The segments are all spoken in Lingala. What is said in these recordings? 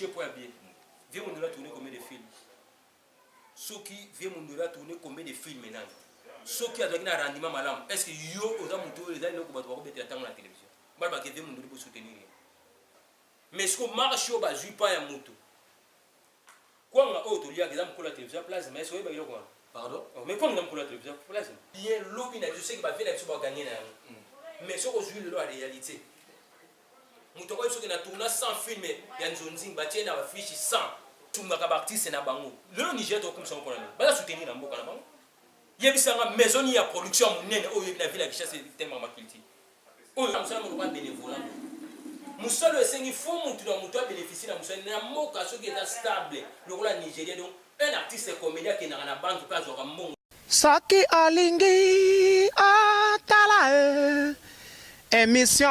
Je peux bien. Vieux Mondola tourner combien de films? Ceux qui Vieux Mondola tourner combien de films maintenant? Ceux qui a donné un rendement malam. Est-ce que yo aux amoutous les gens qui vont mettre la télévision? Bah que Vieux Mondola pour soutenir. Mais ce qu'on marche au bas, je pas un moto. Quoi on a autre lieu que dans la télévision place, mais est-ce que vous quoi? Pardon? Mais quand on a la télévision place, bien lobby je sais que va venir sur gagner mais ce qu'on joue la réalité. Mutoko ceux qui na tourné sans film ya nzonzing ba tiena ba fiche 100 tumba ka artiste na bango le Niger to comme ça on connaît ba soutenir na mboka na bango yebisanga maison ya production munene oyo na ville ya Kinshasa tellement makilti oyo amsala mo ba bénévolat musolo esengi fo mutu na mutu a bénéficier na musolo na mboka ceux qui est stable le rôle Nigeria donc un artiste comédien qui na banque ka zo ka mbongo Saki alingi atala émission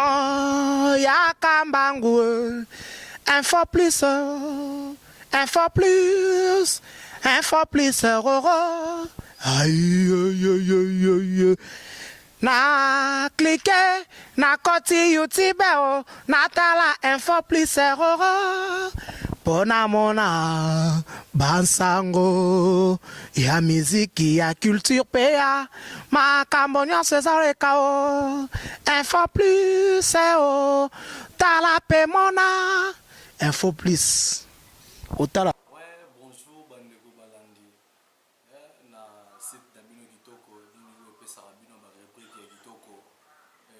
Yakambangu info plus roro aïe aïe aïe aïe na cliquer na koti YouTube na tala info plus roro pona mona bansango ya miziki ya culture pea makambo nyonso ezaleka o info plus o tala pe mona info plus otala. Ouais, bonjour bandeko balandi na site na bino kitoko bino epesaka bino barebrike ya kitoko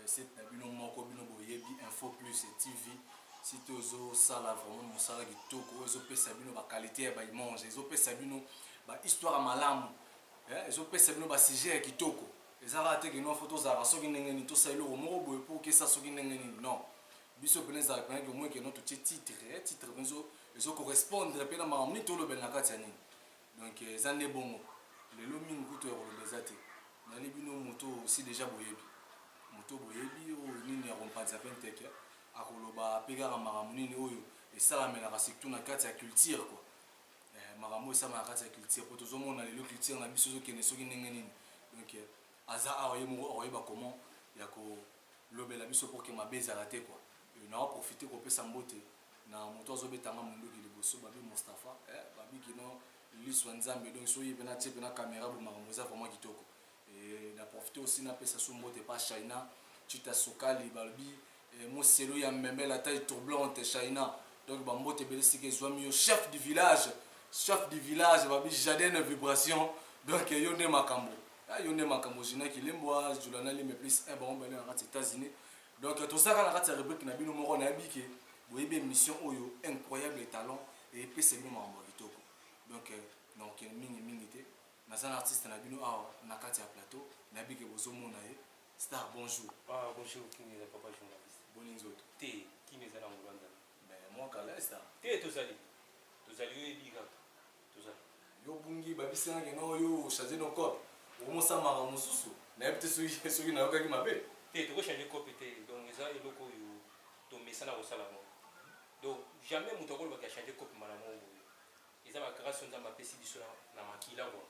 site na bino moko bino boyebi info plus tv site ozosala vraiment mosala kitoko ezopesa bino bakalite ya baimage ezopesa bino bahistoire ya malamu ezopesa bino basujet ya kitoko ezalaka te keno fo tozalaka soki ndenge nini tosala eloko moko boye mpo okesa soki ndenge nini non biso pene ezalaka pene ke moi keno totie titre mpenzo ezokorrespondre mpe na makambo nini tolobela na kati ya nini donc eza nde bongo lelo mingi kutu ya koloba eza te nali bino moto osi déjà boyebi moto boyebi oyo nini ya kompanza mpe nteke akoloba mpe kaka makambo nini oyo esalamelaka surtout na kati ya culture quoi makambo esalamaka na kati ya culture mpo tozomona lelo culture na biso ezokende soki ndenge nini donc aza awa ye moko akoyeba comment ya kolobela biso mpo ke mabe ezala te quoi nawa profite kopesa mbote na moto azobetanga mondoki liboso babi Mostafa babi kino liswa nzambe donc soki mpe natie mpe na caméra bo makambo eza vraiment kitoko na profite aussi napesa so mbote pa China Chita Sokali balobi moselo ya mbembela taille tourbillante China donc bambote ebele sika ezwami yo chef du village babi jardin vibration donc yo nde makambo jina kilembwa julana lime plus bango bale na kati États-Unis donc tozaka na kati ya rubrique na bino moko nayebi ke boyebi émission oyo incroyable talent et epesa bino makambo kitoko donc mingi te naza na artiste na bino awa na kati ya plateau nayebi ke bozomona ye Star bonjour. Bonjour qui n'est pas journaliste boninzoto te qui n'est pas ngolanda mais moi kala Star te tozali yo ebiga tozali yo bungi babisanga ke no yo changer no code omosamaka mosusu nayebi te soki nayokaki mabe te tokochange copie te donc eza eloko oyo tomesana kosala ngo donc jamais moto akolobaka changer copie malamu oyo eza bagrâce nzambe apesi biso na makila kwa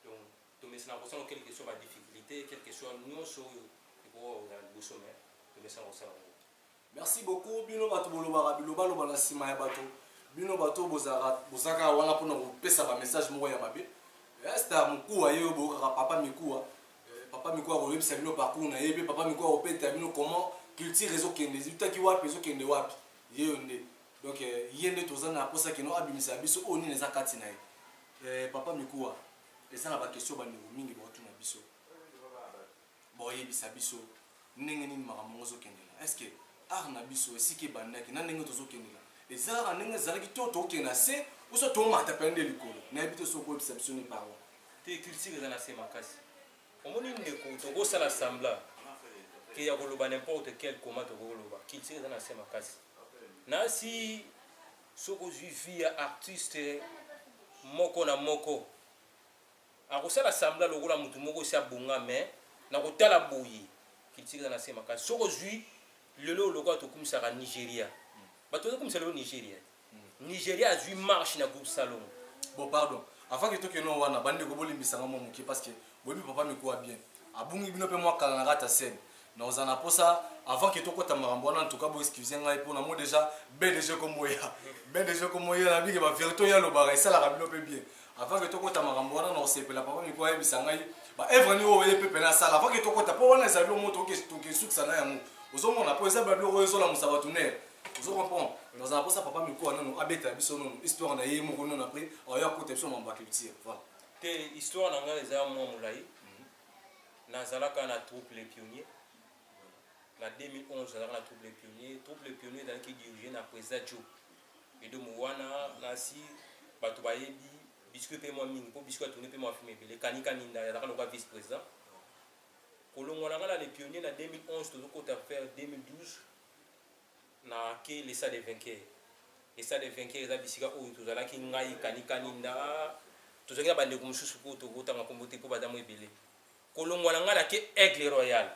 donc tomesana kosala quelle que soit badifficulté quelle que soit nyonso oyo ekokozala liboso mais tomesana kosala ngo. Merci beaucoup bino bato bolobaka bilobaloba na nsima ya bato bino bato bozaka wana mpona kopesa bamessage moko ya mabe Star mokuwa ye obokaka papa mikuwa akoyebisa bino parcours na ye mpe papa mikuwa akopeta bino comment culture ezokende ezutaki wapi ezokende wapi ye yo nde donc ye nde toza na mposa keno abimisa biso oyo nini eza kati na ye papa mikuwa eza na bakestion bandeko mingi baotuna biso boyebisa biso ndenge nini makambo ngo ezokendela est ce que art na biso esika ebandaki na ndenge tozokendela ezalaka ndenge ezalaki to tokende na se oso tomata mpe nde likolo nayebi te soki oyebisa biso ni parwa te culture eza na se makasi omoni ndeko tokosala sembla ke ya koloba n'importe quel comment tokoloba culture eza na se makasi nasi soki ozwi vi ya artiste moko na moko akosala sembla lokola motu moko esi abonga mais na kotala boye culture eza na se makasi soki ozwi lelo lokola tokumisaka Nigeria bato ozokumisa lelo Nigeria azwi marche na groupe salon bon pardon avant que tokeno wana bandeko bolimbisanga mo moke parce que boyebi papa mikuwa bien abungi bino mpe mwakala na kati ya scène Nous en pour ça avant que tu aies en tout cas vous excusez pour nous déjà BDG comme moi BDG comme moi la vie que va faire tout ya le bar ça la rabino peut bien avant que tu aies marambona non c'est la papa miko ya bisangai ba evre ni o ye pepe na sala avant que tu aies pas wana za lo moto que suk sana ya mu ozo mona po ça ba lo ozo la musaba tuner ozo comprendre nous en pour ça papa miko non abeta biso non histoire na ye mo non après o ya côté biso mamba culture voilà te histoire na nga eza mo mulai nazalaka na troupe les pionniers. En 2011, j'ai la troupe les pionniers. Troupe les pionniers dans qui dirigé na président Joe. Et de Mouana, Nasi, Batoubayebi, Biscuit Paiement Ming, pour Biscuit tourner Paiement Fumé, les Kanika Ninda, il y a un vice-président. Kolongwana les pionniers en 2011, tout le côté faire 2012, na qui les salles des vainqueurs. Les salles des vainqueurs, les Abisika, où tout ça, qui n'aille Kanika Ninda, tout ça qui a bandé comme sous pour tout le temps, pour Badamo et Belé. Kolongwana qui Aigle Royal.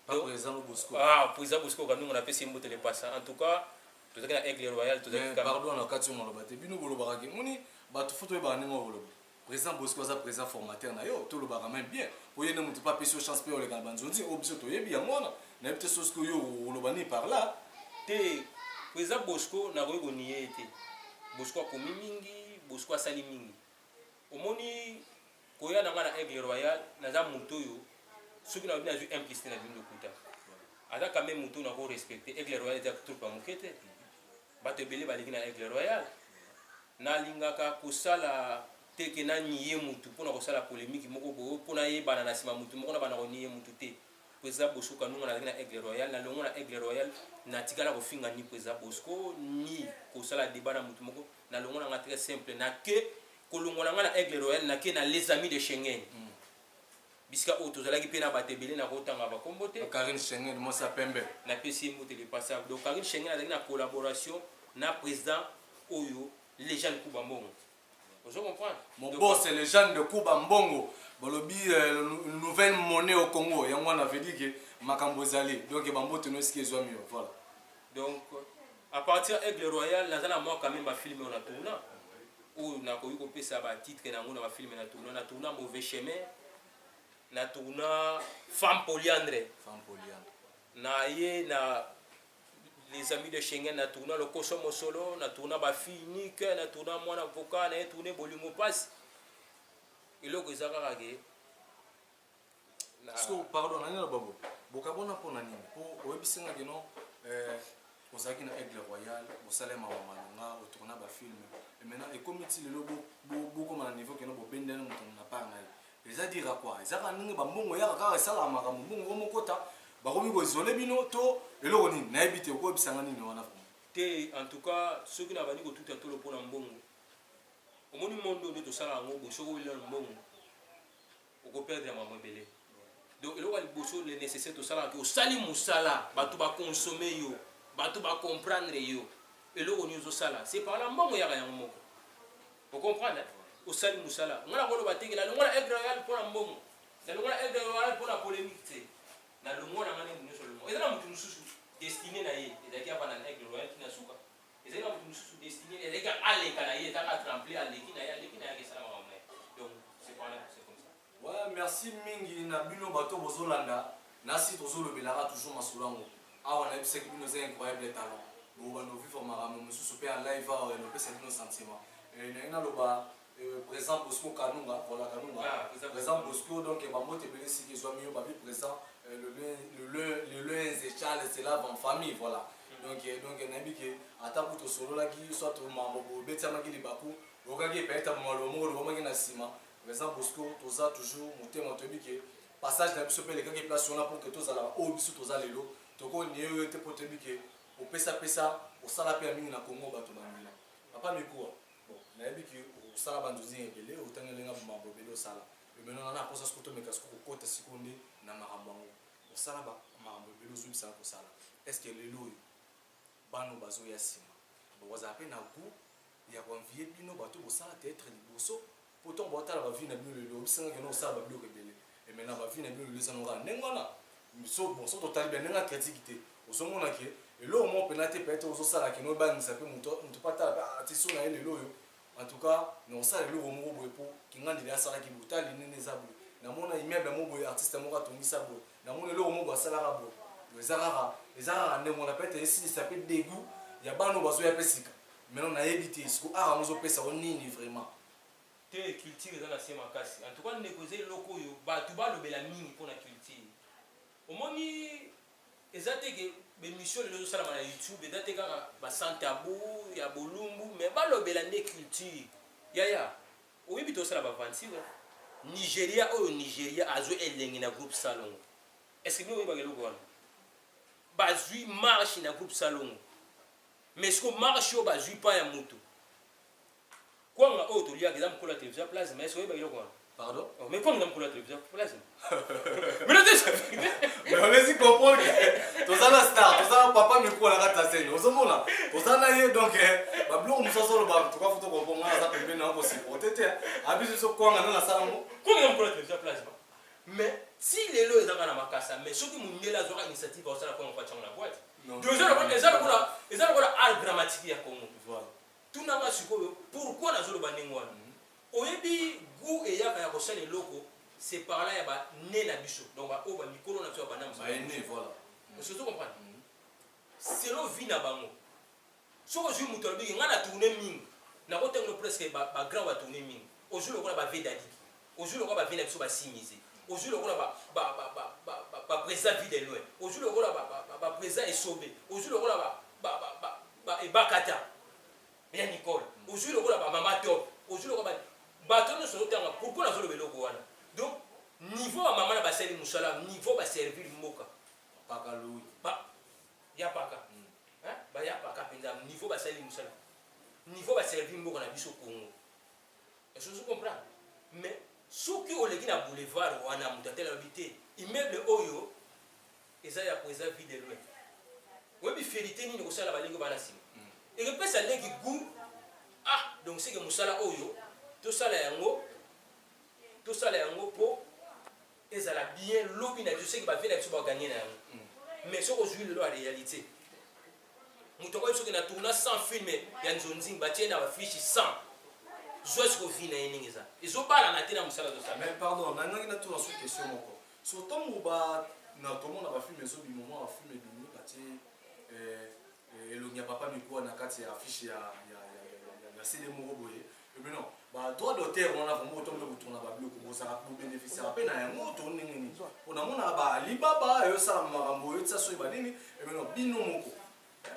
Président Bosco. Ah, président Bosco, quand nous on a fait ces mots télépassés. En tout cas, tout ça qui a Aigle Royal, tout ça qui a. Pardon, on a quatre mots là-bas. Bino bolo baraki. Moni, bah tout photo est barani moi bolo. Président Bosco ça président formateur na yo, tout le barama bien. Pour y ne monte pas pécio chance pour les gars banzonzi, obligé to yebi ya mwana. Na peut chose que yo lo bani par là. Te président Bosco na ko nié été. Bosco ko mingi, Bosco sali mingi. Omoni ko ya na ngana Aigle Royal, na za muto yo. Ceux qui n'ont pas vu implicité dans le Kuta. Alors quand même muto na ko respecter Aigle Royal est troupe mukete. Ba te belé baliki na Aigle Royal. Na lingaka kusala teke na nié mutu pona kosala polémique moko bo pona ye bana na sima mutu moko na bana ko nié mutu te. Président Bosco kanunga na na Aigle Royal na longo na Aigle Royal na tikala ko finga ni président Bosco ni kosala débat na mutu moko na longo na très simple na ke kolongo na na Aigle Royal na ke na les amis de Schengen. Biska auto zalaki pe na batebele na kotanga ba kombote Karine Schengen moi ça pembe na PC mo télépassable donc Karine Schengen avec la collaboration na président Oyo les gens de Kuba Mbongo vous comprenez mon boss c'est les gens de Kuba Mbongo balobi nouvelle monnaie au Congo yango on avait dit que makambo zali donc bambote no ski zo mieux voilà donc à partir Aigle Royal nazana moi quand même ba filmer on a tourné ou na ko yuko pesa ba titre na ngona ba filmer na tourné mauvais chemin na tourna femme polyandre na ye na les amis de Schengen na tourna le Kosomo solo na tourna ba fille unique na tourna mwana avocat na tourner bolingo passe eloko ezaka kage na pardon nani na babo bokabona pona nini po oyebisinga keno ozaki na Aigle Royal bosalema wa malonga otourna ba film et maintenant ekomiti lelo boko na niveau keno bobendana mutu na part na les a dire quoi ils a ningi bambongo ya kaka sala makambo mbongo mokota bakomi ko isoler bino to eloko nini na ebite ko bisanga nini wana te en tout cas ceux qui n'avaient ko tout à tout le pona mbongo omoni mondo de to sala ngo bo soko ile mbongo oko perdre ma mobile donc eloko ali boso le nécessaire to sala ko sali musala batu ba consommer yo batu ba comprendre yo eloko ni zo sala c'est par la mbongo ya yango moko vous comprenez au sali musala ngala ko lo batenge la ngona Aigle Royal pour mbongo na ngona Aigle Royal pour la polémique te na ngona ngane ni so lo ezana mutu mususu destiné na ye ezaki apa na Aigle Royal kina suka ezana mutu mususu destiné ezaki ale kana ye ta ka trempler ale kina ya ke sala mama donc c'est pas là c'est comme ça ouais merci mingi na bino bato bozolanda nasi tozolo belaka toujours masulango awa na ebiseki bino c'est incroyable talent bo bano vivre maramo mususu pe en live no pe c'est bino sentiment et na loba présent Bosco Kanunga voilà Kanunga présent Bosco donc bamote belé si que soit mieux babi présent le lien Charles c'est là en famille voilà donc nabi que ata kuto solo la ki soit to mambo betia maki libaku okaki peta malo mo lo maki na sima présent Bosco tout ça toujours motema to bi que passage na biso pe les kaki place là pour que tous ala o biso tous ala lelo to ko niyo te pour te bi que o pesa o sala pe mingi na Congo bato bamila papa miko bon nabi que sala banduzi ebele utangelenga mambo belo sala maintenant na posa skoto mekasko kota sikondi na marambango sala ba mambo belo zumi sala ko sala est-ce que lelo bano bazo ya sima bo wazape na ku ya convier bino bato bo sala théâtre liboso pourtant bo tala ba vie na bino lelo bisenga ke no sala ba belo ebele et maintenant ba vie na bino lelo sanora nengwana so bon so total bien nenga critique osomona ke elo mo penate peut-être ozo sala ke no ba nsape muto pata atiso na lelo yo en tout cas non ça le romo boy pour kinga ndi la sala ki butali nene zabu na mona immeuble mo boy artiste mo ka tongi sabo yango lelo mo basalaka bo ezaka ndenge on appelle ici ça peut dégoût ya bano bazo ya pesika maintenant na éviter ce ko ara mozo pesa on nini vraiment te culture eza na se makasi en tout cas négocier loko yo bato balobela mingi mpona culture omoni eza te ke bémission lelo ezosalama na youtube eza te kaka basantabu ya bolumbu mais balobela nde culture yaya oyebi tosala bavanture Nigeria oyo Nigeria azo elenge na groupe salongo est-ce que bino oyebaka eloko wana bazwi marche na groupe salongo mais siko marche oyo bazwi pa ya moto kwanga oyo toliaka eza mokolo ya télévision place mais est-ce que oyebaka eloko wana pardon mais kwanga eza mokolo ya télévision place mais on laisse comprendre tozala star tozala papa miko na kata scène ozomona tozala ye donc bablo musoso lo ba tuka foto ko ponga za pembe na ko sipote te abiso so kwanga na salongo kwanga eza mokolo ya télévision place mais si lelo ezaka na makasa mais soki mundela azwaka initiative osala kwanga kwa chango na boîte eza lokola art dramatique ya Congo voilà tunanga sikoyo pourquoi nazoloba ndenge wana oyebi goût eyaka ya kosala eloko c'est par là ya bane na biso donc baoyo bamikolo na biso ya bana baene voilà surtout comprendre selon vie na bango soki ozwi moto alobiki ngai na tourne mingi nakotengono presque bagrand batourne mingi ozwi lokola bave dadi ozwi lokola bave na biso basimise ozwi lokola baprésident ville loin ozwi lokola baprésident esobe ozwi lokola ebakata ya nicole ozwi lokola bamama top ozwi lokola bato nyonso ozotanga pourquoi nazoloba eloko wana donc niveau ya mama na basali mosala niveau baservir mboka paka lui ya paka baya paka mpenza niveau basali mosala niveau baservir mboka na biso Congo est-ce que vous comprenez mais soki oleki na boulevard wana moto atela lobi te immeuble oyo eza ya président ville loin oyebi férité nini kosala balenge bana nsima ekepesa leki goût donc seke mosala oyo tosala yango mpo ezala bien lobi na biso seke bavie na biso baganye na yango mais soki ozwi lelo ya réalité moto akoyebi soki na tourna 100 filme ya nzonzing batie na bafishi 100 zwa siko vi na ye ndenge eza ezobalana te na mosala tosala mais pardon nangangi na tour sur question moko so ntango na tomona bafilme ezobima mwa bafilme ebimi batie elongi ya papa mikuwa na kati ya affiche ya sele moko boye ebino badroit d'auteur wana vraimen otombe kotourna babiloko bozalaka bobénéficiaka mpe na yango to ndenge nini mpona monaka balibaba eyosala makambo oyotisa soki banini ebino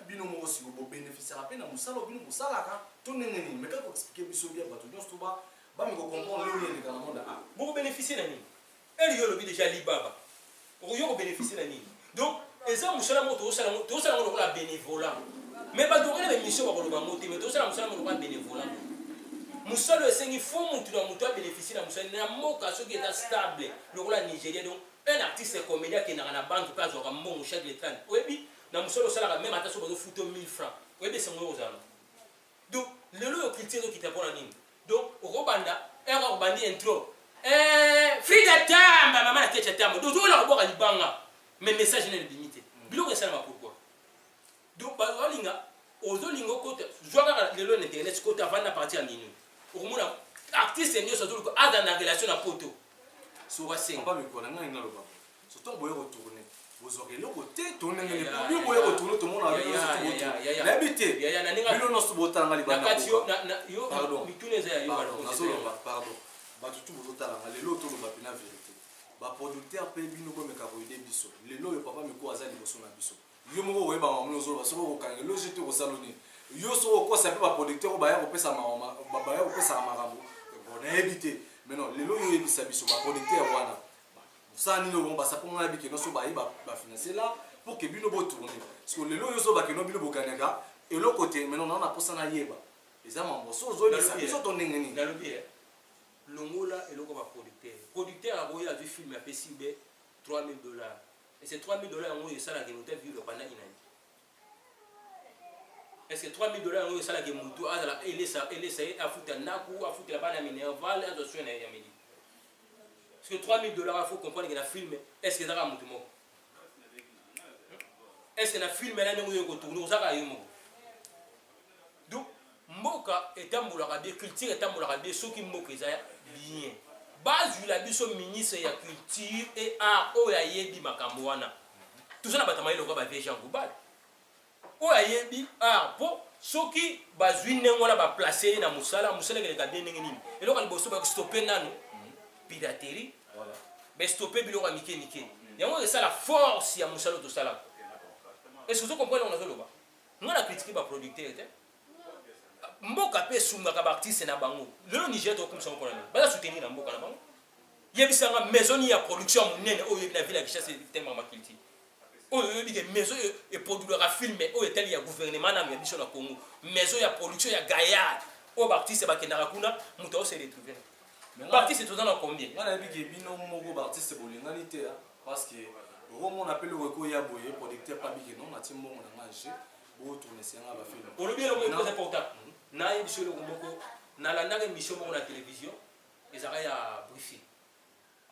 bino moko siko bobénéficiaka mpe na mosala bino bosalaka to ndenge nini mais kaka koexplike biso bia bato nyonso to bami kocomprendre lelo eleka na monde bokobénéficie na nini eri yo olobi déjà libaba okoyo kobénéficie na nini donc eza mosala moko tozosala ngo lokola bénévolat mais bato okana bémission bakoloba ngo te mais tozosala mosala moko lokola bénévolat mosala esengi fo mutu na moto abénéficie na mosala na mboka soki eza stable lokola Nigeria donc un artiste comédien akendaka na banke mpe azwaka mbongo chaque le 30 oyebi na mosala osalaka même ata so bazofuta 1000 francs oyebi esengo oyo ozala donc lelo oyo culture ezokita mpona nini donc okobanda eka kobandi intro frida tamba mama na techa tamba donc ozokola koboka libanga mais message nene ebimi te biloko esalama pourquoi donc bazolinga ozolinga okota zwa kaka lelo na internet kota avanda partir ya minui okomona artiste nyonso azoluka aza na relation na poto soka senga papa mikona ngai naloba surtout boye retourner bozwaka eloko te tondengeli bino boye retourner tomona nayebi te bino nyonso botalanga libandazoloba pardon bato tu bozotalanga lelo toloba mpena vérité baproducteur mpe bino bomeka koyede biso lelo oyo papa miko aza liboso na biso yo moko oyebanga moni ozoloba soki okokanga eloge te kosala nini yo soki okosa mpe baproducteur oyo baya kopesaka makambo nayebi te maintenant lelo oyo oyebisa biso baproducteur wana osala nini oyo basa mpo ngana bikeno so baye bafinancie la pour ke bino botourne parce que lelo oyo so bakeno bino bokanyaka eloko te maintenant nao na mposa nayeba eza mambo so ozoyebisa biso to ndenge nini nalobi longola eloko producteur akoya azwi film apesi be $3000 et c'est $3000 yango oyo esalaka moto vivre pendant une année est-ce que $3000 yango oyo esalaka moto azala elesa ye afuta ndaku afutela bana minerval azwa soin ya medi parce que $3000 il faut comprendre que la film est-ce que ezaka moto moko est-ce que na film ela ndenge oyo kotourne ozaka yo moko donc mboka etambolaka bien culture etambolaka bien soki mboka eza bien base la biso ministre ya culture et art oyo ayebi makambo wana toza na batama eloko ba Jean Goubal oyo ayebi art po soki bazwi ndenge wana baplace na musala ekeleka bien ndenge nini eloko ya liboso bastoppe nano piraterie bastoppe biloko ya mike yango esala force ya musala oyo tosalaka est-ce que vous comprenez nazoloba nga na critique baproducteur te mboka mpe esungaka baartiste na bango lelo niger tokomisa ngo mpona nini baza soutenir na mboka na bango yebisanga maison ya production ya monene oyo yebi na ville ya Kinshasa tellement makiliti oyo oyebi ke maison eproduiraka filme oyo etali ya gouvernement nano ya biso na Congo maison ya production ya gaillard oyo baartiste bakendaka kuna moto aose retrouve baartiste toza na combien nga nayebi ke bino moko baartiste bolingani te parce que omona mpe loko ekoya boye producteur pabike non natie mbongo na nga je botourne sianga bafilme olobi eloko epose important nayebi biso eloko moko nalandaka émission moko na télévision ezalaka ya briefing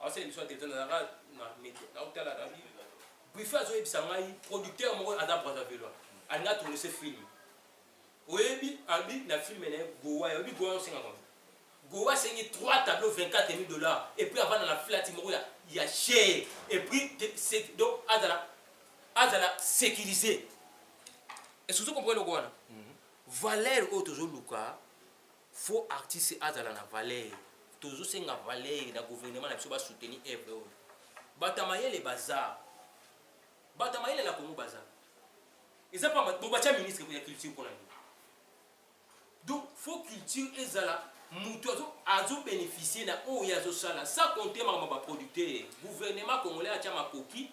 asala émission ya télévision nazalaka naotala nabi briefing azoyebisa ngai producteur moko aza brazzaville alingi atourne se film oyebi abi na filme na ye gowa oyebi gowa osengaka gowa asengi 3 tableaux 24 000 $, et puis avant dans la flati moko ya cher et puis donc azala sécurisé et surtout comprenez le quoi valeur oyo tozoluka faux artiste azala na valeur tozosenga valeur na gouvernement na biso basoutenir œuvre oyo batamayele bazar batamayele na Congo bazar eza pa bobatia ministre ya culture mpona nini donc faux culture ezala mutu azo-bénéficier na oyo azosala sans compter makambo baproducteur gouvernement congolais atia makoki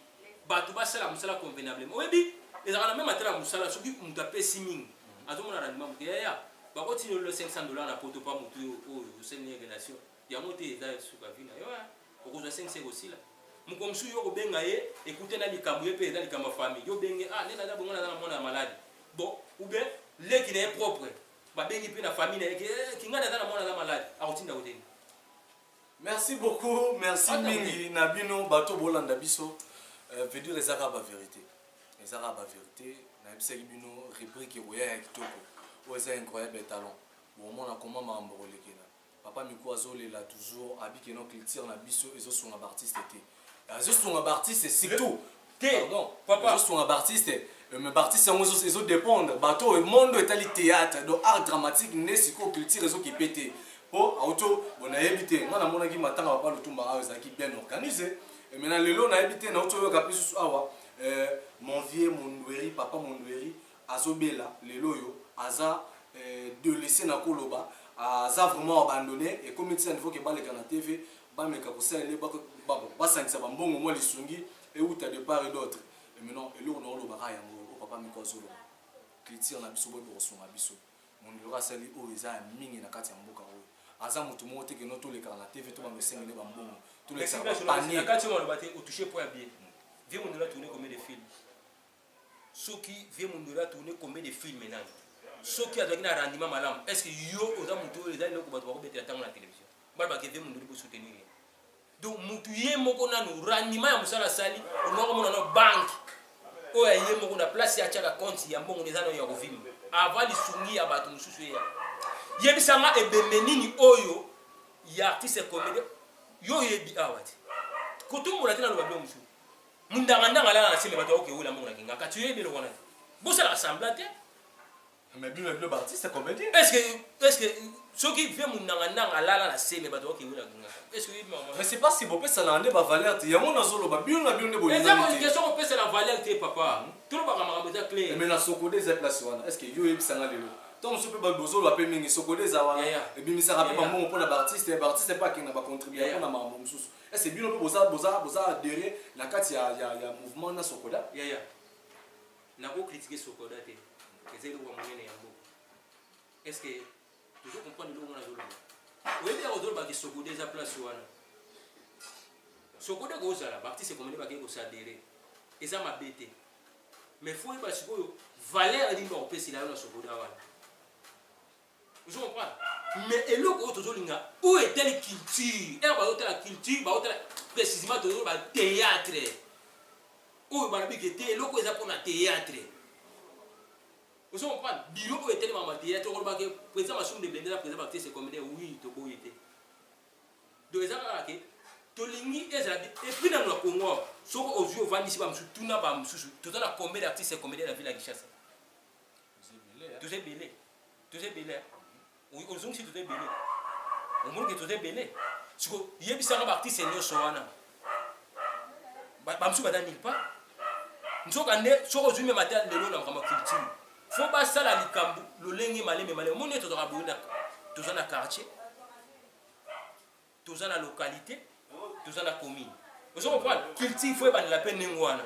bato basala mosala convenablement oyebi ezalaka na meme atala ya mosala soki mutu apesi mingi azomona rendement moke yaya bakotina lo $500 na poto pa mutu oyo oseni relation yango te eza suka vi na yo okozwa 5 osila moko mosusu yo kobenga ye ekute na likambo ye mpe eza likambo ya famille yo benge nde naza bongo naza na mwana ya maladi bon ou bien leki na ye propre babengi mpe na famille na ye kinga naza na mwana aza maladi akotinda koteni. Merci beaucoup, merci mingi na bino bato bolanda biso veut dire ezaka ba vérité na ebisaki bino rubrique oya ya kitoko oyo eza incroyable talent bomona comment makambo kolekela papa miko azolela toujours abiki no culture na biso ezosonga baartiste te azosonga baartiste surtout pardon papa ezosonga baartiste mais baartiste yango ezodépendre bato oyo mondo etali théâtre donc art dramatique ne sikoyo culture ezokipe te po auto bonayebi te nga namonaki matanga papa lutumba awa ezalaki bien organisé maintenant lelo nayebi te na auto oyoka mpe susu awa mon vieux Mondweri papa Mondweri azobela lelo yo aza de laisser na koloba aza vraiment abandonné et comme ça niveau ke baleka na TV bameka kosalela basangisa bambongo mo lisungi et uta de part et d'autre et maintenant eloko na oloba yango papa miko azolo culture na biso boye kosonga biso Mondweri asali oyo eza mingi na kati ya mboka oyo aza mutu moko te ke no toleka na TV to bamesengele bambongo toleka na kati ya oloba te otouché point bien Vieux Mondweri a tourné combien de films? Soki Vieux Mondweri a tourné combien de films maintenant? Soki a donné un rendement malam. Est-ce que yo oza mutu les gens ko batwa ko betela tango na télévision? Bal ba ke Vieux Mondweri pour soutenir. Donc mutu ye moko nanu rendement ya musala sali onoko mona na banque. Oya ye moko na place ya chaka compte ya mbongo nezana ya kovimba. Avant lisungi ya bato mususu ya. Yebisanga ebembe nini oyo ya artiste comédien yo yebi awati. Kotumula tena lo bablo mususu. Mundangandanga la na sime bato oke wula mona kinga katu yebi lo kona bosa la assemblée mais bien le artiste comédien est-ce que ceux qui viennent mundangandanga la na sime bato oke wula kinga est-ce que mais c'est pas si beau ça la ndé ba valeur ya mona zolo ba bien na bien de bonne mais ça une question on peut la valeur te papa tout le monde va me clair mais na sokode za place wana est-ce que yo yebi sanga lelo donc ce peut ba bozolo ba pe mingi sokode za wana et bien ça rappelle ba mbongo pour l'artiste pas qui na ba contribuer pour na mambo mususu est-ce bien on peut boza adhérer la kati ya mouvement na sokoda na ko critiquer sokoda te ezeli ko monene ya mbo est-ce que toujours comprendre le mona zolo oui bien autour ba ki sokoda za place wana sokoda ko zala ba artiste comme ba ke ko s'adhérer eza mabete mais faut ba sikoyo valeur ndi ba opesi la na sokoda wana vous comprenez mais eloko oyo tozolinga où est telle culture la culture précisément toujours ba théâtre oyo balobiki te eloko eza mpona théâtre vous comprenez biro oyo etelema ma théâtre olobaki président masumu de blende na président bactrice comédien oui toboyi te donc eza kaka ke tolingi ezala et puis na Congo soko ozwi ovandi si bamususu tuna bamususu toza na combien d'artistes et comédiens na ville ya Kinshasa toza ebele ozongisi toza ebele omoni ke toza ebele siko yebisaka baartiste nyonso wana bamususu baza nulle part nzoka nde soko ozwi mema ata lelo na makambo ya culture fo basala likambo lolenge maleme omoni ete tozaka boye toza na quartier toza na localité toza na commune ozo comprendre culture fo ebandela mpe ndenge wana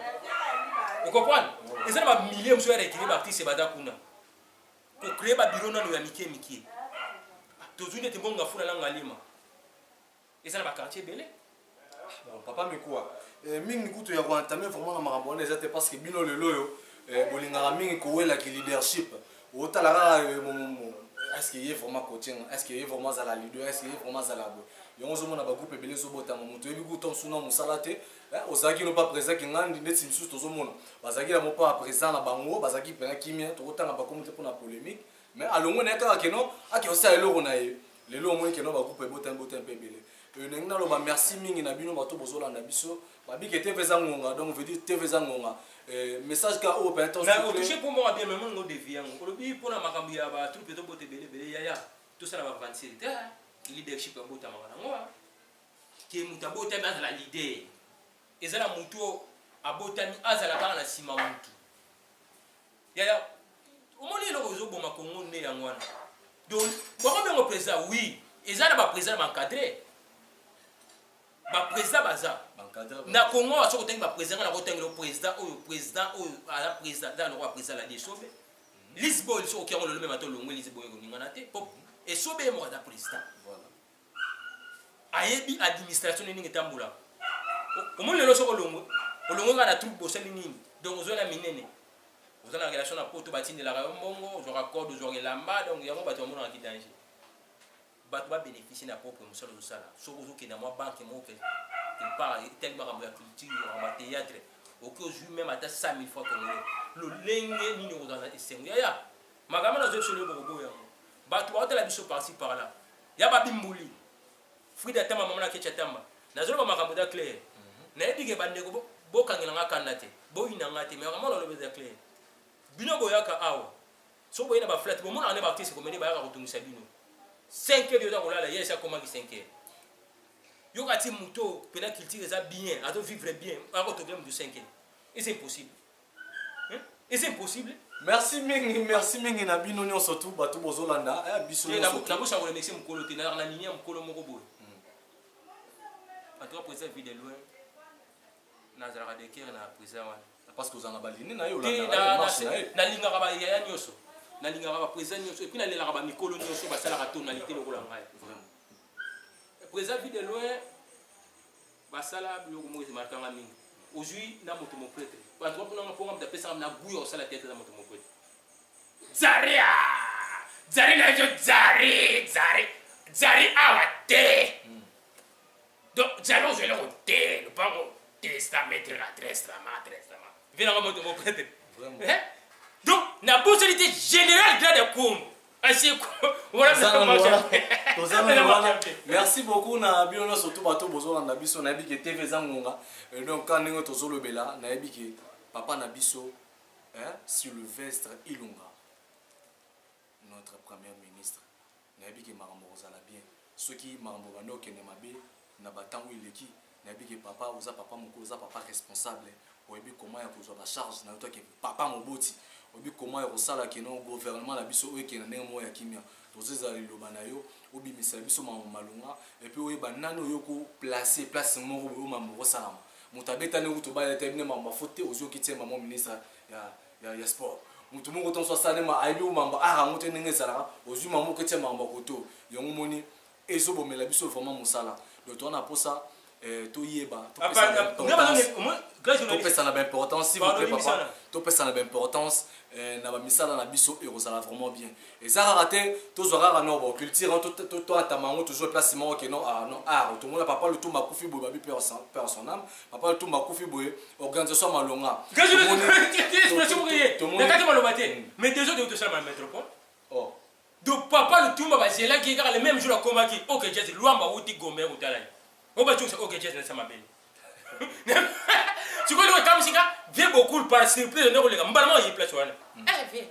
ocomprendre eza na bamilie mosusu ya retire baartiste baza kuna kocrée babiro nano ya mike tozwi nete mbongo afuna nanga lima eza na baquartier ebele papa mikuwa mingi kutu ya koantame vraiment na makambo wana eza te parce que bino lelo oyo bolingaka mingi kowelaki leadership otalaka est-ce qu'il y a vraiment coaching, est-ce qu'il y a vraiment la leader, est-ce qu'il y a vraiment la boue. Il y a un moment où groupe belé sobota mo mutu ebi kutom suna musalate ozaki no pas présent ki ngandi neti misusu tozomona bazaki na mo pas présent na bango bazaki pena kimia tokotanga ba komite pour na polémique mais alongo na kaka keno aki osa eloko na ye lelo mo keno ba groupe bota mpe belé nengina lo ba merci mingi na bino bato bozolanda biso babi ke TV za ngonga donc veut dire TV za ngonga message ka o pe temps na toucher pour moi bien même ngo déviant olobi pour na makambo ya ba troupe to bote belé yaya tout ça na ba vancer leadership ya bota makana ngoa ke mutu abotami azala leader ezala mutu abotami azala kaka na nsima mutu yaya omoni eloko ezoboma kongo nde yango wana donc bakobengo président oui eza na baprésident baencadré baprésident baza na kongo aso kotangi baprésident na kotangela président oyo ala président za lokwa président la desobe lisboy so okiango lelo mema to longwe lisboy koningana te pop esobe mo za président ayebi administration nini ngetambola omoni lelo soko longo kana troupe bosali nini donc ozola minene ozala relation na poto batindelaka mbongo ozwaka code ozwaka elamba donc yango bato bamonaka ki danger bato babénéficie na propre mosala ozosala soko ozokenda mwa banke moko quelque part etali makambo ya culture ya théâtre oki ozwi même ata 100 000 fois congolais lolenge nini ozala esengo yaya makambo nazoyebisolo bokoboyo yango bato baotala biso parci par là ya babimbuli Frida Tamba mama na kecha Tamba nazoloba makambo da clair nayebi ke bandeko bokangela nga kanda te boyina nga te mais vraiment lolobeza clair bino boyaka awa so boyina ba flat bomona ane ba artiste komedi bayaka kotungisa bino 5 heures de kolala yesa komaki 5 heures yokati muto pena culture eza bien ato vivre bien ako to game de 5 heures et c'est impossible et c'est impossible merci mingi na bino nyonso tu bato bozolanda biso nyonso na bosha ngole mexi mukolo te na nini ya mukolo moko boye en tout cas pour cette vie de loin nazara de kere na président wana parce que ozana balini na yo na lingaka ba yaya nyonso na lingaka ba président nyonso et puis na lelaka ba mikolo nyonso ba sala ka tonalité lokola ngai vraiment président vie de loin ba sala biloko mo marquant mingi aujourd'hui na moto mo prêtre ba trop pour na ponga mtapesa na guyo au sala tête na moto mo prêtre Zari na jo Zari awate donc j'allons je le roter le pas testament testament viens mon prêtre donc na possibilité générale de com ainsi voilà merci beaucoup na bino surtout bato bozolanda biso na yebi ke TV za ngonga donc quand ningo tozolobela na yebi ke papa na biso Sylvestre Ilunga notre premier ministre na yebi ke makambo ozala bien ceux qui makambo bando kende mabe na batango ileki na yebi ke papa oza papa moko oza papa responsable oyebi comment ya kozwa ba charge na toi ke papa moboti oyebi comment ya kosala ke no gouvernement na biso oyo kende ndenge moya kimia tozeza liloba na yo obimisa biso malunga et puis oyeba nani oyo ko placer place moko oyo mambo kosalama mutabeta ne kuto ba ya bine mamba fote ozo kitie mama ministre ya sport mutu moko ton so sale ma aibi mamba moto ndenge sala ozo mamba kitie mamba koto yongo moni ezo bomela biso vraiment musala donc on a pour ça to yeba to pesa na importance s'il vous plaît papa to pesa na importance na ba misala na biso et ça vraiment bien et ça raté to zora na no culture to atamango toujours placement que non non art tout le monde papa le tout makufi boy babi père son âme papa le tout makufi boy organisation malonga mais déjà de tout ça la métropole donc papa le tumba bazela qui est le même jour la combat qui OK jazz luamba uti gombe utala on va dire OK jazz ça m'appelle tu connais comme si vient beaucoup par surprise on les gars mbalama y place wana viens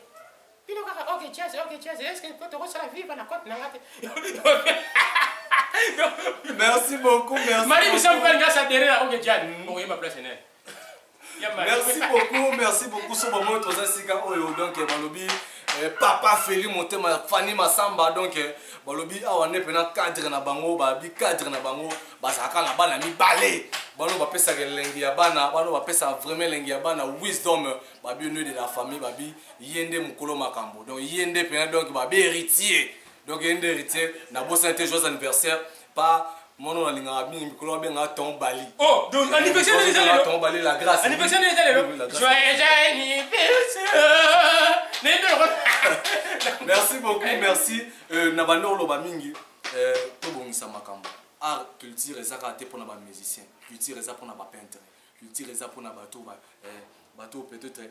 pino kaka OK jazz est-ce que tu ressens la vie na côte na merci beaucoup merci Marie Michel Benga ça derrière OK jazz bon y ma place net merci beaucoup so ba moto za sika oyo donc balobi papa Feli Motema Fanny Masamba donc balobi awa ne pena cadre na bango ba bi cadre na bango ba saka na bana mi balé bano ba pesa lengi ya bana bano ba pesa vraiment lengi ya bana wisdom ba bi de la famille ba bi yende mukolo makambo donc yende pena donc ba bi héritier donc yende héritier na bo santé joyeux anniversaire pas mono na linga bi mukolo ba nga ton bali oh donc anniversaire de ton bali la grâce anniversaire de joyeux anniversaire. Merci beaucoup, merci. Nabano loba mingi, to bongisa makambo. Art, culture ezaka te pona ba musicien, culture eza pona ba peintre, culture eza pona bateau peut-être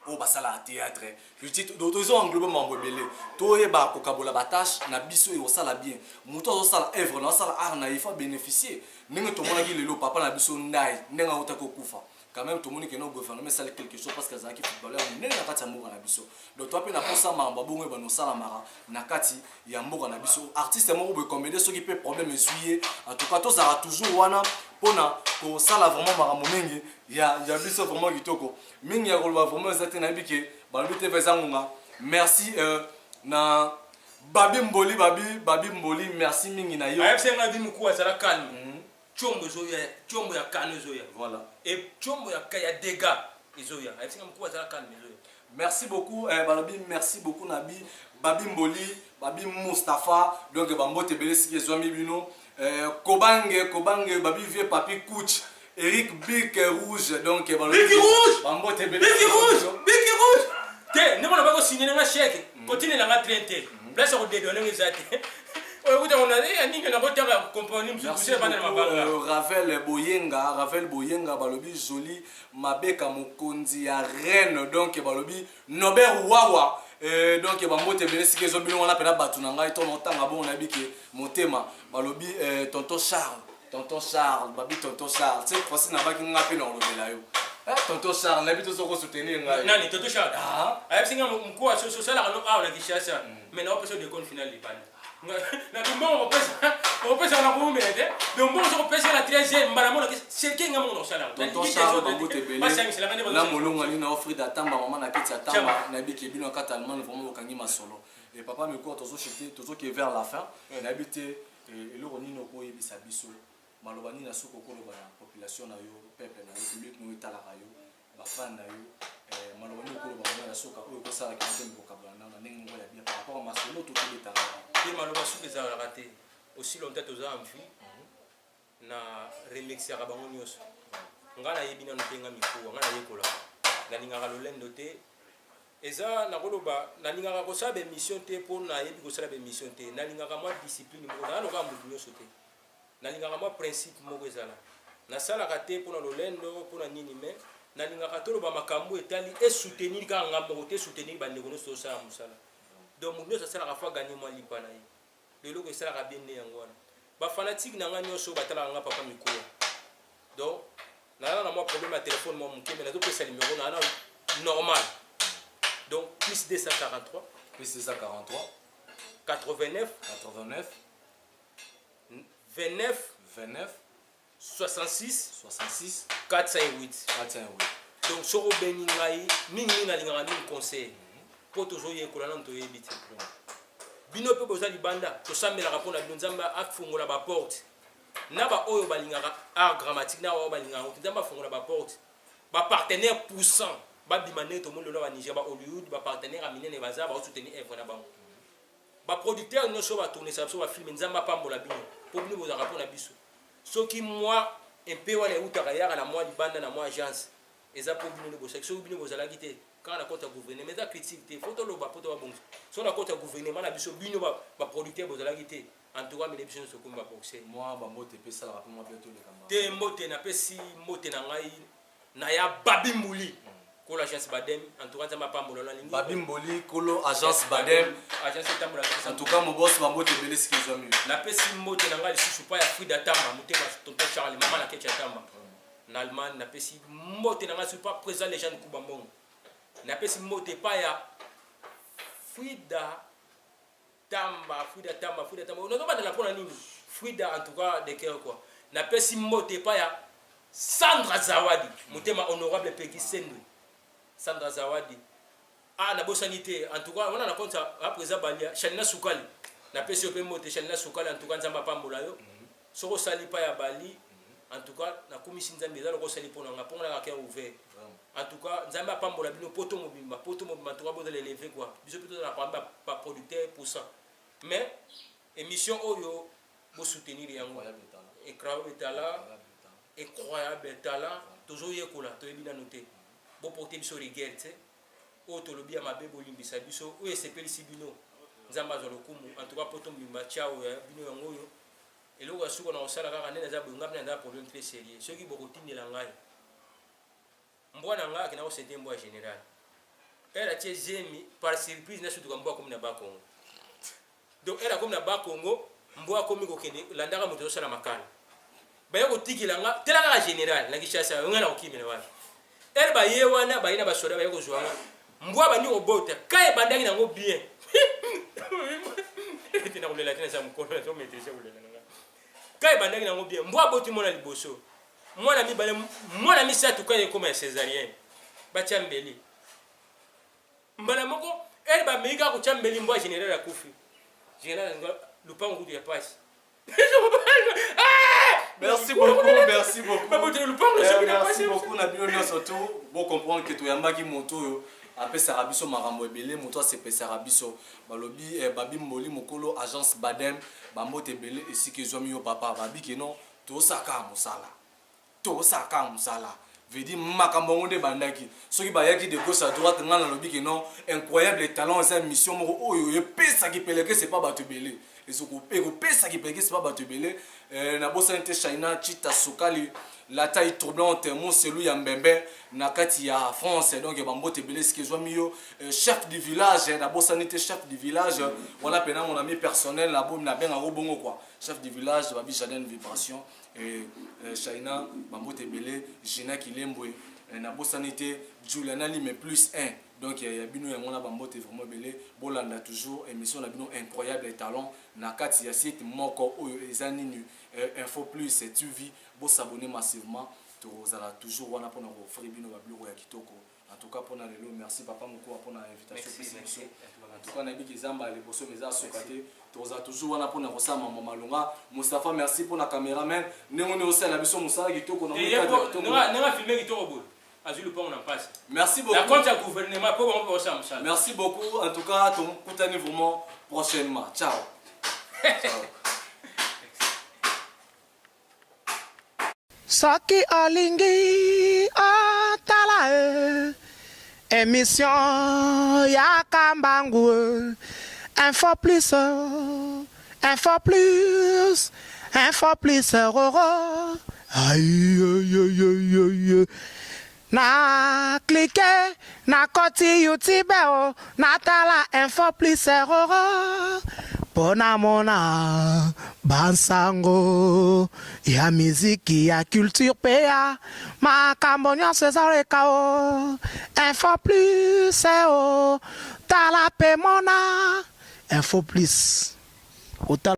o basala théâtre, culture d'autres englobe mambo belé. To yeba kokabola ba tâche na biso e osala bien. Muto osala œuvre na osala art na ifa bénéficier. Ninga to mona ki lelo papa na biso ndai, nenga otako kufa. Quand même tout le monde qui est dans le gouvernement ça quelque chose parce que ça qui footballeur on est na kati ya mboka na biso donc toi pe na posa mamba bongo ba no sala mara na kati ya mboka na biso artiste mo bo comédie ceux qui peut problème essuyer en tout cas to ça toujours wana pona ko sala vraiment mara momingi ya biso vraiment kitoko mingi ya ko vraiment zate na bike ba lutte vezangunga merci na babi mboli merci mingi na yo AFC ngabi mukua sala calme chombo ya kano zoya voilà et chombo ya kaya dégâts izoya AFC ngabi sala calme izoya merci beaucoup balobi merci beaucoup nabi babi mboli babi Mustafa donc bambote belesi ke zwami bino kobange babi vieux papi coach Eric Bic rouge donc balobi Bic rouge bambote belesi Bic rouge te ne mona ba ko signer nga chèque continue na nga 30 place ko dédonner ngizate Ravel Boyenga balobi joli mabeka mokonzi ya reine donc balobi Nobert Wawa donc bambote belesi ke zo bino wana pena batu na ngai to notanga bon na bike motema balobi tonton Charles babi tonton Charles c'est possible na baki nga pe na lobela yo tonton Charles na bito soko soutenir ngai nani tonton Charles singa mko so sala no awa na kishasa mais na option de compte final libana na dumbo on peut ça na ko mbete donc bon so pesa la 13e mbala mo c'est kinga mo no sala tonton Charles bambote belesi na molonga ni na offre d'atamba maman na kiti atamba na biki bino kata allemand vraiment okangi masolo et papa me ko tozo chité tozo qui vers la fin na bité eloko nino ko yebisa biso maloba ni na soko ko loba na population na yo peuple na yo public no itala ka yo ba fan na yo maloba ni ko loba na soka ko ko sala ki ko kabla na ningo ya bien par rapport à masolo to tibeta et maloba sou les a raté aussi longtemps aux envie na remixer ka bango nyoso ngana yebina no tenga mikuwa ngana yekola na ninga ka lolendo te eza na koloba na ninga ka ko sabe mission te pour na yebi ko sabe mission te na ninga ka moi discipline mo na no ka mudu nyoso te na ninga ka moi principe mo ezala na sala ka te pour na lolendo pour na nini mais na ninga ka toloba makambo etali et soutenir ka ngambo te soutenir bande ko no so sa musala donc mudu ça sala ka fa gagner moi lipana yi lelo ko sala ka bien ne yangwana ba fanatique na ngani oso batala nga papa mikuwa donc na moi problème à téléphone moi mon mais na to pesa numéro na normal donc plus 243 89 29 66 408 donc soko bengi ngai mingi na linga ni conseil pour toujours yekola na to yebiti bino pe boza libanda to sambela ka pona nzamba afungola ba porte na ba oyo balingaka art dramatique na oyo balingaka nzamba afungola ba porte ba partenaire poussant ba bimane to mondo na Niger ba Hollywood ba partenaire aminene baza ba soutenir œuvre na bango ba producteur no so ba tourner ça so ba film nzamba pambola bino pour bino boza ka pona biso soki moi un peu wana utaka yaka na moi libanda na moi agence eza pour bino bo section bino boza la gité quand on a compte gouvernement mais critique te faut to lo ba poto ba bon so na compte gouvernement na biso bino ba producteur boza la gité en tout cas mais biso so ko ba boxer moi ba mbote pesa la rapidement bientôt le camera te mbote na pesi mbote na ngai na ya babi muli Kolo agence Badem, en tout cas, ça m'a pas mon ligne. Babimboli, Kolo, agence Badem. Agence Tambola. En tout cas, mon boss, Mambo Tebele, ce qu'ils ont mis. La pesi mote nanga je suis pas ya Frida Tamba, motema tonton Charles, maman la kecha Tamba. En Allemagne, na pesi mote nanga je suis pas présent les gens de Kubambong. Na pesi mote pas ya Frida Tamba. On n'a pas de la pona nini. Frida en tout cas de cœur quoi. Na pesi mote pas ya Sandra Zawadi, motema honorable Peggy Sendwe. Sandra Zawadi. Ah, na bosanité, en tout cas, on a la compte à présent Balia, Chanina Soukali. Na pesi ope mote Chanina Soukali, en tout cas, Nzamba Pambola yo. Soko sali pa ya Bali, en tout cas, na komisi Nzambe za loko sali pona nga, pona nga cœur ouvert. En tout cas, Nzamba Pambola bino poto mobimba, en tout cas, vous allez l'élever quoi. Biso plutôt na pamba pas producteur pour ça. Mais émission oyo bo soutenir yango. Incroyable talent, toujours yekola, to ebina noté. Bo porter biso rigueur, tu sais. Oto lobi ya mabe bolimbisa biso oyo esepeli si bino nzambe azwa lokumu en tout cas poto mbimba tiao ya bino yango oyo eloko ya suko na kosala kaka nde naza boyonga mpe naza problème très sérieux soki bokotindela ngai mbwa na ngai akenda kosente mbwa ya général ere atie zemi par surprise nasutuka mbwa akomi na bakongo donc ere akomi na bakongo mbwa akomi kokende landaka moto azosala makala baye kotikila nga tela kaka général na kishasa ngai na kokimela wapi ere baye wana baye na basoda baye kozwa nga mbwa bandi kobota kaye bandaki nango bien tina kolela tina sa mokolo na maîtriser kolela nanga kaye bandaki nango bien mbwa boti mwana liboso mwana mibale mwana misatu kaye ekoma ya césarien batia mbeli mbala moko ele bameika kotia mbeli mbwa général akufi général lupango kutu ya pasi Merci beaucoup. Merci beaucoup. Merci surtout pour comprendre que tu as un moto. Après Sarabiso Marambo Ebele, moto c'est Sarabiso. Balobi Babi Mboli Mokolo agence Badem, Bambo Tebele ici que zomi yo papa Babi que non, to saka musala. Veut dire makambo de bandaki. Ceux qui bayaki de gauche à droite ngana lobi que non, incroyable talent cette mission mo oyo e pesa qui peleke c'est pas Batebele. Et ce qu'on pesa qui peleke c'est pas Batebele. Na bossa inte China Chita Sokali la taille troublante mon celui ya Mbembe na kati ya France donc Bambo Tebele ce que zomi yo chef du village na bossa inte chef du village voilà pena mon ami personnel la bom na ben en bongo quoi. Chef du village Babi Jardin Vibration et China Bambo Tebele Gina Kilembwe na bosanité Juliana Lime plus 1 donc il y a bino ya mona Bambo te vraiment belé bolanda toujours émission la bino incroyable et talent na kati ya site moko oyo ezanini info plus et tu vis bo s'abonner massivement tozala toujours wana pona ko offrir bino ba biloko ya kitoko en tout cas pona lelo merci papa moko pona invitation en tout cas na biki zamba les bosso meza sokate toza toujours wana pona ko sama mama malonga Mustafa merci pour la caméraman néoni aussi la biso musala kitoko na nga filmer kitoko bo azulu pa on en passe merci beaucoup la compte ya gouvernement pour on peut ça musala merci beaucoup en tout cas ton kutani vraiment prochainement ciao ciao Soki olingi otala émission ya Kambangu info plus roro aïe na cliquer na koti YouTube na tala info plus roro pona mona bansango ya miziki ya culture pea makambo nyonso ezaleka info plus tala pe mona info plus